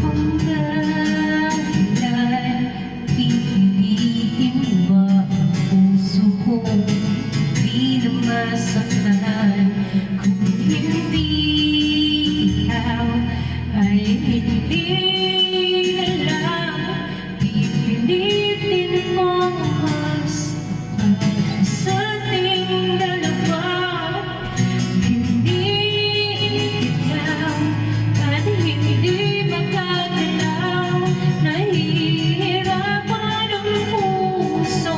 ang dahilan? Pipilitin ba ang puso ko di na masaktan? Kung hindi ikaw ay hindi na lang, pipilitin mo mas sa ating dalawa. Hindi ikaw at hindi makagalaw, nahihirapan ang puso,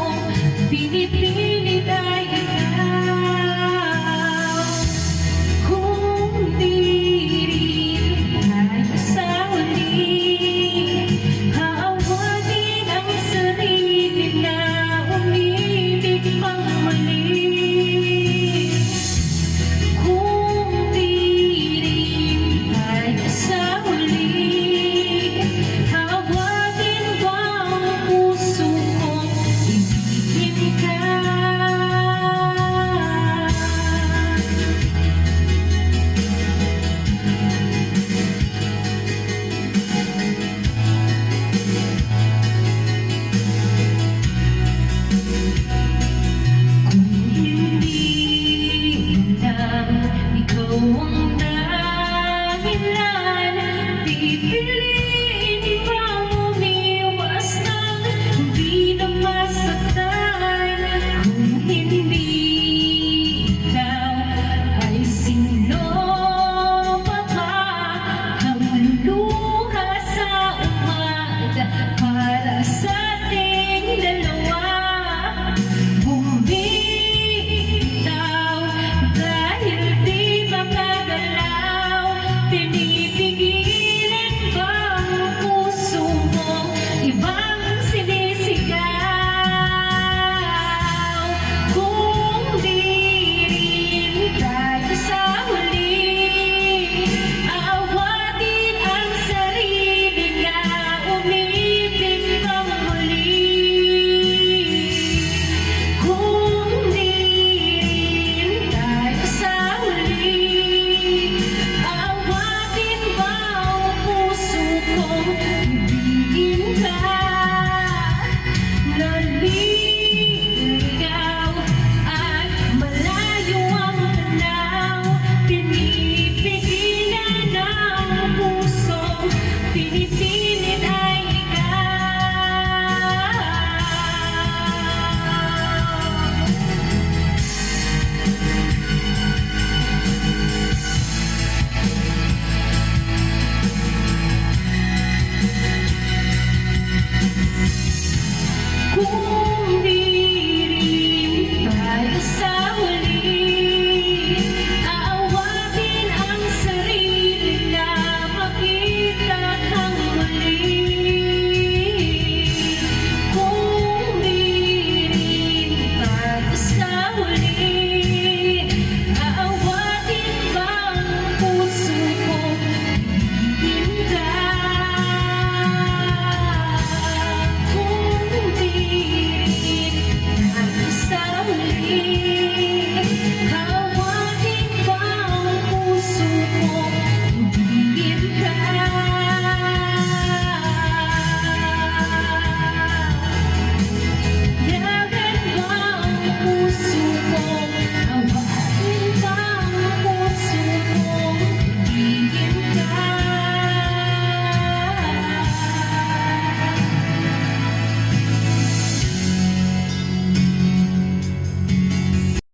pinipilit ay ikaw. Kung di rin tayo sa huli, haawatin ang sarili na umibig pang muli. Kung di rin tayo sa huli, haawatin ba ang puso kong ibigin ka? Kung hindi lang ikaw ang